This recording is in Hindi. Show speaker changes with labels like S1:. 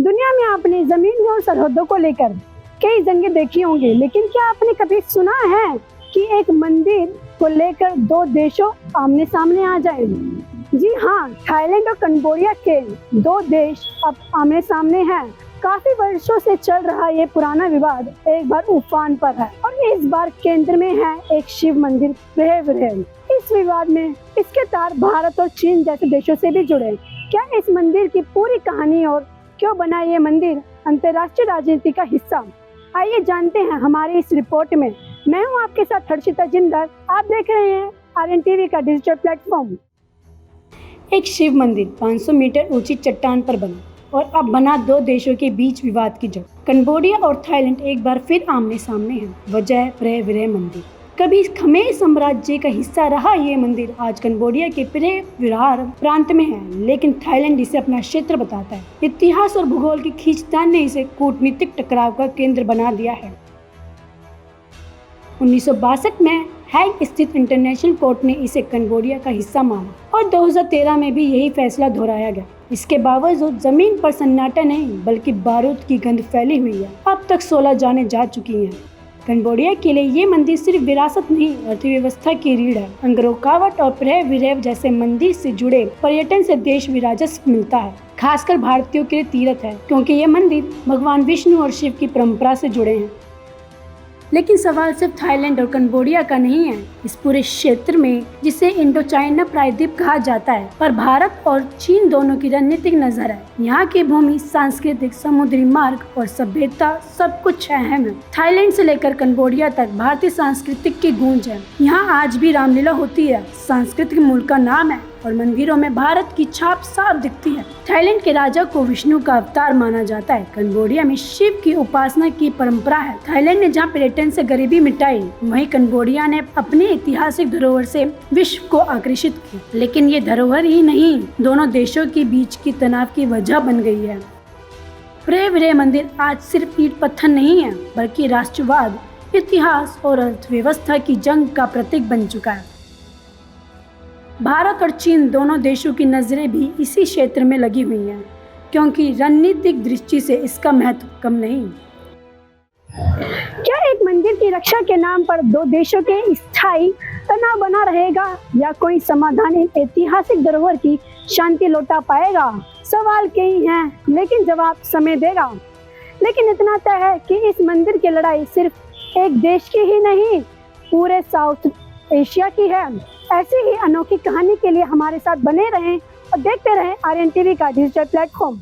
S1: दुनिया में आपने जमीन और सरहदों को लेकर कई जंगें देखी होंगी, लेकिन क्या आपने कभी सुना है कि एक मंदिर को लेकर दो देशों आमने सामने आ जाए? जी हाँ, थाईलैंड और कंबोडिया के दो देश अब आमने सामने हैं। काफी वर्षों से चल रहा ये पुराना विवाद एक बार उफान पर है और इस बार केंद्र में है एक शिव मंदिर विरेव। इस विवाद में इसके तार भारत और चीन जैसे देशों से भी जुड़े। क्या इस मंदिर की पूरी कहानी और क्यों बना ये मंदिर अंतर्राष्ट्रीय राजनीति का हिस्सा, आइए जानते हैं हमारी इस रिपोर्ट में। मैं हूं आपके साथ हर्षिता जिंदल, आप देख रहे हैं RN TV का डिजिटल प्लेटफॉर्म। एक शिव मंदिर 500 मीटर ऊंची चट्टान पर बना और अब बना दो देशों के बीच विवाद की जड़। कंबोडिया और थाईलैंड एक बार फिर आमने सामने हैं। वजह विरेव मंदिर। कभी खमेर साम्राज्य का हिस्सा रहा ये मंदिर आज कंबोडिया के विरार प्रांत में है, लेकिन थाईलैंड इसे अपना क्षेत्र बताता है। इतिहास और भूगोल की खींचतान ने इसे कूटनीतिक टकराव का केंद्र बना दिया है। 1962 में हैग स्थित इंटरनेशनल कोर्ट ने इसे कंबोडिया का हिस्सा माना और 2013 में भी यही फैसला दोहराया गया। इसके बावजूद जमीन पर सन्नाटा नहीं बल्कि बारूद की गंध फैली हुई है। अब तक 16 जानें जा चुकी हैं। कंबोडिया के लिए ये मंदिर सिर्फ विरासत नहीं, अर्थव्यवस्था की रीढ़ है। अंगरोकावट और विरेव जैसे मंदिर से जुड़े पर्यटन से देश में राजस्व मिलता है, खासकर भारतीयों के लिए तीर्थ है, क्योंकि ये मंदिर भगवान विष्णु और शिव की परंपरा से जुड़े हैं। लेकिन सवाल सिर्फ थाईलैंड और कंबोडिया का नहीं है। इस पूरे क्षेत्र में, जिसे इंडो चाइना प्रायद्वीप कहा जाता है, पर भारत और चीन दोनों की रणनीतिक नजर है। यहाँ की भूमि, सांस्कृतिक, समुद्री मार्ग और सभ्यता सब कुछ अहम है। थाईलैंड से लेकर कंबोडिया तक भारतीय सांस्कृतिक की गूंज है। यहाँ आज भी रामलीला होती है, सांस्कृतिक मूल का नाम है और मंदिरों में भारत की छाप साफ दिखती है। थाईलैंड के राजा को विष्णु का अवतार माना जाता है। कंबोडिया में शिव की उपासना की परंपरा है। थाईलैंड ने जहाँ पर्यटन से गरीबी मिटाई, वहीं कंबोडिया ने अपनी ऐतिहासिक धरोहर से विश्व को आकर्षित किया। लेकिन ये धरोहर ही नहीं, दोनों देशों के बीच की तनाव की वजह बन गई है। विरेव मंदिर आज सिर्फ ईंट पत्थर नहीं है, बल्कि राष्ट्रवाद, इतिहास और अर्थव्यवस्था की जंग का प्रतीक बन चुका है। भारत और चीन दोनों देशों की नजरें भी इसी क्षेत्र में लगी हुई हैं, क्योंकि रणनीतिक दृष्टि से इसका महत्व कम नहीं। क्या एक मंदिर की रक्षा के नाम पर दो देशों के स्थायी तनाव बना रहेगा, या कोई समाधान इन ऐतिहासिक धरोहर की शांति लौटा पाएगा? सवाल कई हैं, लेकिन जवाब समय देगा। लेकिन इतना तय है कि इस मंदिर की लड़ाई सिर्फ एक देश की ही नहीं, पूरे साउथ एशिया की है। ऐसी ही अनोखी कहानी के लिए हमारे साथ बने रहें और देखते रहें RN TV का डिजिटल प्लेटफॉर्म।